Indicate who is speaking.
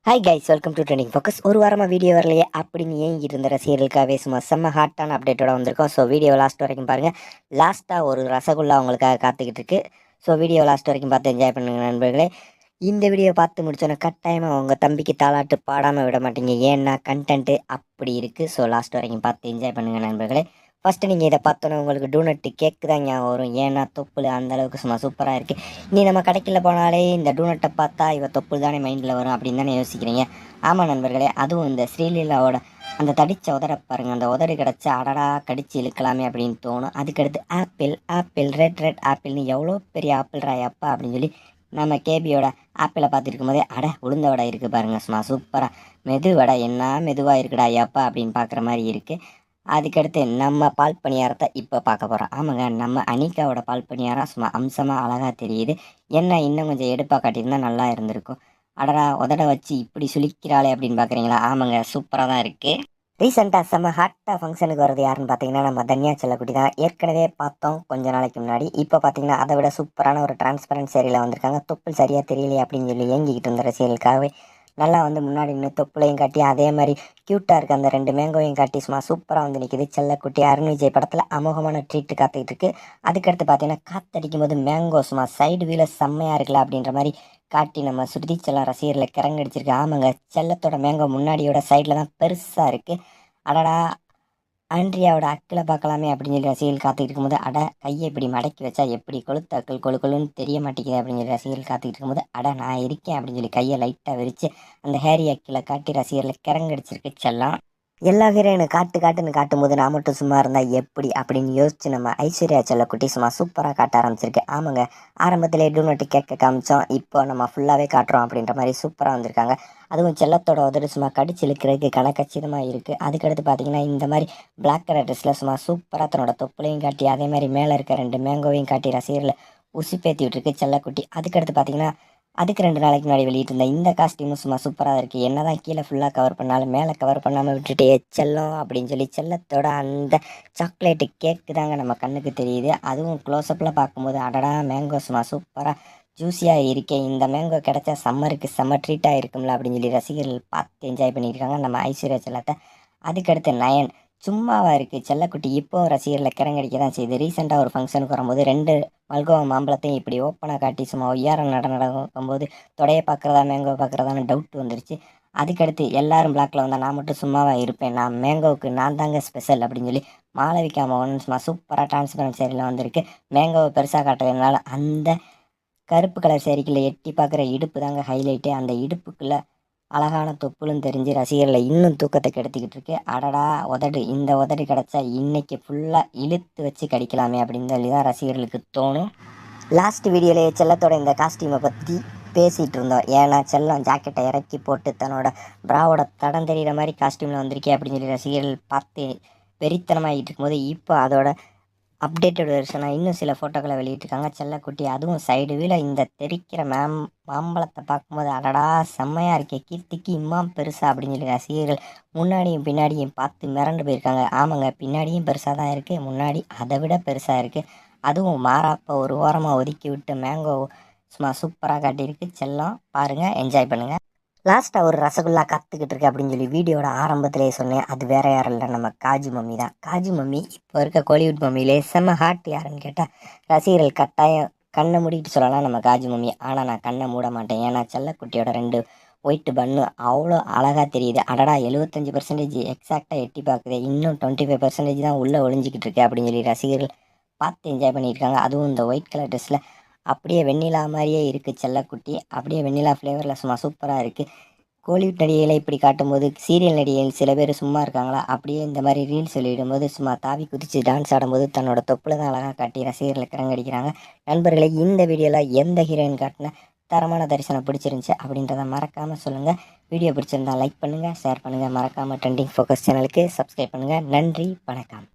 Speaker 1: Hi guys, welcome to trending focus. ஒரு வாரமாக video வரலையே அப்படின்னு ஏங்கிட்டு இருந்த ரசிகர்களுக்காகவே சும்மா செம்ம ஹாட்டான அப்டேட்டோட வந்திருக்கோம். ஸோ வீடியோ லாஸ்ட் வரைக்கும் பாருங்கள். லாஸ்ட்டாக ஒரு ரசகுல்லா உங்களுக்காக காத்துக்கிட்டு இருக்கு. ஸோ வீடியோ லாஸ்ட் வரைக்கும் பார்த்து என்ஜாய் பண்ணுங்க நண்பர்களே. இந்த வீடியோ பார்த்து முடிச்சோன்னே கட்டாயமாக உங்கள் தம்பிக்கு தாலாட்டு பாடாமல் விட மாட்டீங்க. ஏன்னா கண்டென்ட்டு அப்படி இருக்குது. ஸோ லாஸ்ட் வரைக்கும் பார்த்து என்ஜாய் பண்ணுங்கள் நண்பர்களே. ஃபஸ்ட்டு நீங்கள் இதை பார்த்தோன்னே உங்களுக்கு டூனட்டு கேக்கு தான் ஞாபகம் வரும். ஏன்னா தொப்புள் அந்தளவுக்கு சும்மா சூப்பராக இருக்குது. நீ நம்ம கடைக்கில் போனாலே இந்த டூனட்டை பார்த்தா இவ தொப்புள் தானே மைண்டில் வரும் அப்படின்னு தானே யோசிக்கிறீங்க. ஆமாம் நண்பர்களே, அதுவும் இந்த ஸ்ரீலீலாவோட அந்த தடித்த உதட பாருங்கள். அந்த உதடு கிடச்சா அடடா கடிச்சு இழுக்கலாமே அப்படின்னு தோணும். அதுக்கடுத்து ஆப்பிள் ஆப்பிள் ரெட் ரெட் ஆப்பிள்னு எவ்வளோ பெரிய ஆப்பிள் ராயப்பா அப்படின்னு சொல்லி நம்ம கேபியோட ஆப்பிளை பார்த்துருக்கும் போதே உளுந்த வடை இருக்குது பாருங்கள். சும்மா சூப்பராக மெது வடை என்ன மெதுவாக இருக்குடா ஐயாப்பா அப்படின்னு பார்க்குற மாதிரி இருக்குது. அதுக்கடுத்து நம்ம பால் பணியாரத்தை இப்போ பார்க்க போகிறோம். ஆமாங்க, நம்ம அனிகாவோட பால் பணியாரம் சும்மா அம்சமாக அழகாக தெரியுது. என்ன இன்னும் கொஞ்சம் எடுப்பாக காட்டியிருந்தால் நல்லா இருந்திருக்கும். அடடா உதட வச்சு இப்படி சுளிக்கிறாளே அப்படின்னு பார்க்குறீங்களா? ஆமாங்க, சூப்பராக தான் இருக்குது. ரீசெண்டாக செம்ம ஹாட்டாக ஃபங்க்ஷனுக்கு வரது யாருன்னு பார்த்தீங்கன்னா நம்ம தன்யா செல்லக்குட்டி தான். ஏற்கனவே பார்த்தோம் கொஞ்ச நாளைக்கு முன்னாடி. இப்போ பார்த்தீங்கன்னா அதை விட சூப்பரான ஒரு டிரான்ஸ்பரன்ட் சேரியில் வந்திருக்காங்க. தொப்புள் சரியாக தெரியலையே அப்படின்னு சொல்லி ஏங்கிக்கிட்டு இருந்த ரசிகர்களுக்காகவே நல்லா வந்து முன்னாடி நின்று தொப்புளையும் காட்டி அதே மாதிரி க்யூட்டாக இருக்குது அந்த 2 மேங்கோவையும் காட்டி சும்மா சூப்பராக வந்து நிற்கிது. செல்லக்குட்டி அருண் விஜய் படத்தில் அமோகமான ட்ரீட்டு காத்துக்கிட்டு இருக்குது. அதுக்கடுத்து பார்த்தீங்கன்னா காற்றடிக்கும் போது மேங்கோ சும்மா சைடு வீல செம்மையாக இருக்குல்ல அப்படின்ற மாதிரி காட்டி நம்ம சுருதி செல்லம் ரசிகர்களை கிறங்கடிச்சிருக்கு. ஆமாங்க, செல்லத்தோட மேங்கோ முன்னாடியோட சைடில் தான் பெருசாக இருக்குது. அடடா ஆண்ட்ரியாவோட அக்கில் பார்க்கலாமே அப்படின்னு சொல்லி ரசிகர்கள் காத்துக்கிட்டு இருக்கும்போது கையை இப்படி மடக்கி வச்சா எப்படி கொளுத்த அக்கள் கொழுன்னு தெரிய மாட்டேங்குது அப்படின்னு சொல்லி ரசிகர்கள் காத்துக்கிட்டு இருக்கும்போது நான் இருக்கேன் அப்படின்னு சொல்லி கையை லைட்டாக விரித்து அந்த ஹேரி அக்கில் காட்டி ரசிகர்களை கிறங்கடிச்சிருக்கு செல்லம். எல்லா ஹீரோயினும் காட்டுன்னு காட்டும்போது நான் மட்டும் சும்மா இருந்தால் எப்படி அப்படின்னு யோசிச்சு நம்ம ஐஸ்வர்யா செல்லக்குட்டி சும்மா சூப்பராக காட்ட ஆரம்பிச்சிருக்கு. ஆமாங்க, ஆரம்பத்திலே டூனட்டு கேட்க காமிச்சோம், இப்போ நம்ம ஃபுல்லாகவே காட்டுறோம் அப்படின்ற மாதிரி சூப்பராக வந்திருக்காங்க. அதுவும் செல்லத்தோட உதடு சும்மா கடிச்சு இழுக்கிறதுக்கு கணக்கச்சிதமாக இருக்குது. அதுக்கடுத்து பார்த்தீங்கன்னா இந்த மாதிரி பிளாக் கலர் ட்ரெஸ்ஸில் சும்மா சூப்பராக தன்னோட தொப்புளையும் காட்டி அதே மாதிரி மேலே இருக்க 2 மேங்கோவையும் காட்டி ரசிகர்களை உசுப்பேற்றி விட்டுருக்கு செல்லக்குட்டி. அதுக்கடுத்து பார்த்தீங்கன்னா அதுக்கு 2 நாளைக்கு முன்னாடி வெளியிட்டிருந்த இந்த காஸ்டியூமும் சும்மா சூப்பராக இருக்குது. என்ன தான் கீழே ஃபுல்லாக கவர் பண்ணாலும் மேலே கவர் பண்ணாமல் விட்டுட்டு செல்லம் அப்படின்னு சொல்லி செல்லத்தோட அந்த சாக்லேட்டு கேக்கு தாங்க நம்ம கண்ணுக்கு தெரியுது. அதுவும் க்ளோஸ்அப்பில் பார்க்கும்போது அடடா மேங்கோ சும்மா சூப்பராக ஜூஸியாக இருக்கேன். இந்த மேங்கோ கிடச்சா சம்மருக்கு செம்ம ட்ரீட்டாக இருக்கும்ல அப்படின்னு சொல்லி ரசிகர்கள் பார்த்து என்ஜாய் பண்ணியிருக்காங்க நம்ம ஐஸ்வர்யா செல்லத்தை. அதுக்கடுத்து நயன் சும்மாவாக இருக்குது செல்லக்குட்டி இப்போ ரசிகர்களை கிறங்கடிக்க தான் செய்யுது. ரீசெண்டாக ஒரு ஃபங்க்ஷனுக்கு வரும்போது 2 மல்கோவா மாம்பழத்தையும் இப்படி ஓப்பனாக காட்டி சும்மா ஒய்யாரம் நடக்கும்போது தொடையை பார்க்குறதா மேங்கோ பார்க்குறதான்னு டவுட் வந்துருச்சு. அதுக்கடுத்து எல்லாரும் பிளாக்ல வந்தால் நான் மட்டும் சும்மாவாக இருப்பேன், நான் மேங்கோவுக்கு நான் தாங்க ஸ்பெஷல் அப்படின்னு சொல்லி மாளவிகா மோகன் சும்மா சூப்பராக டிரான்ஸ்பரன்ட் சேரியில் வந்திருக்கு. மேங்கோவை பெருசாக காட்டுறதுனால அந்த கருப்பு கலர் சேரிக்குள்ளே எட்டி பார்க்குற இடுப்பு தாங்க ஹைலைட்டு. அந்த இடுப்புக்குள்ளே அழகான தொப்புளும் தெரிஞ்சு ரசிகர்களை இன்னும் தூக்கத்தை கெடுத்துக்கிட்டு இருக்கு. அடடா இந்த உதடு கிடச்சா இன்னைக்கு ஃபுல்லாக இழுத்து வச்சு கடிக்கலாமே அப்படின்னு சொல்லி தான் ரசிகர்களுக்கு தோணும். லாஸ்ட் வீடியோலேயே செல்லத்தோட இந்த காஸ்டியூமை பற்றி பேசிகிட்டு இருந்தோம். ஏன்னா செல்லம் ஜாக்கெட்டை இறக்கி போட்டு தன்னோட ப்ராவோட தடம் தெரிகிற மாதிரி காஸ்டியூமில் வந்திருக்கே அப்படின்னு சொல்லி ரசிகர்கள் பார்த்து வெறித்தனமாகிட்டு இருக்கும்போது இப்போ அதோட அப்டேட்டட் வெர்ஷனாக இன்னும் சில ஃபோட்டோக்களை வெளியிட்டிருக்காங்க செல்லக்குட்டி. அதுவும் சைடு வீல இந்த தெரிக்கிற மாம்பழத்தை பார்க்கும்போது அடடா செம்மையாக இருக்கே, கீர்த்திக்கு இம்மாம் பெருசா அப்படின்னு சொல்லி ரசிகர்கள் முன்னாடியும் பின்னாடியும் பார்த்து மிரண்டு போயிருக்காங்க. ஆமாங்க, பின்னாடியும் பெருசாக தான் இருக்குது, முன்னாடி அதை விட பெருசாக இருக்குது. அதுவும் மாறாப்போ ஒரு ஓரமாக ஒதுக்கி விட்டு மேங்கோ சும்மா சூப்பராக காட்டியிருக்கு செல்லம். பாருங்கள், என்ஜாய் பண்ணுங்கள். லாஸ்ட்டாக ஒரு ரசகுல்லா கற்றுக்கிட்டு இருக்கு அப்படின்னு சொல்லி வீடியோட ஆரம்பத்திலே சொன்னேன். அது வேறு யாரும் இல்லை, நம்ம காஜு மம்மி தான். காஜு மம்மி இப்போ இருக்க கோலிவுட் மம்மியிலே செம்ம ஹாட் யாருன்னு கேட்டால் ரசிகர்கள் கட்டாயம் கண்ணை மூடிட்டு சொல்லலாம் நம்ம காஜு மம்மி. ஆனால் நான் கண்ணை மூட மாட்டேன். ஏன்னா செல்லக்குட்டியோட 2 ஒயிட் பன்னு அவ்வளோ அழகாக தெரியுது. அடடா 75% எக்ஸாக்டாக எட்டி பார்க்குது, இன்னும் 25% தான் உள்ளே ஒளிஞ்சிக்கிட்டு இருக்கு அப்படின்னு சொல்லி ரசிகர்கள் பார்த்து என்ஜாய் பண்ணியிருக்காங்க. அதுவும் இந்த ஒயிட் கலர் ட்ரெஸ்ஸில் அப்படியே வெண்ணிலா மாதிரியே இருக்குது செல்லக்குட்டி. அப்படியே வெண்ணிலா ஃப்ளேவரில் சும்மா சூப்பராக இருக்குது. கோலிவுட் நடிகைகளை இப்படி காட்டும்போது சீரியல் நடிகைகள் சில பேர் சும்மா இருக்காங்களா, அப்படியே இந்த மாதிரி ரீல்ஸ் வெளியிடும்போது சும்மா தாவி குதித்து டான்ஸ் ஆடும்போது தன்னோட தொப்புல தான் அழகாக காட்டி ரசிகர்களை கிறங்கடிக்கிறாங்க. நண்பர்களை இந்த வீடியோவில் எந்த ஹீரோயின் காட்டின தரமான தரிசனம் பிடிச்சிருந்துச்சு அப்படின்றத மறக்காமல் சொல்லுங்கள். வீடியோ பிடிச்சிருந்தால் லைக் பண்ணுங்கள், ஷேர் பண்ணுங்கள். மறக்காமல் ட்ரெண்டிங் ஃபோக்கஸ் சேனலுக்கு சப்ஸ்கிரைப் பண்ணுங்கள். நன்றி, வணக்கம்.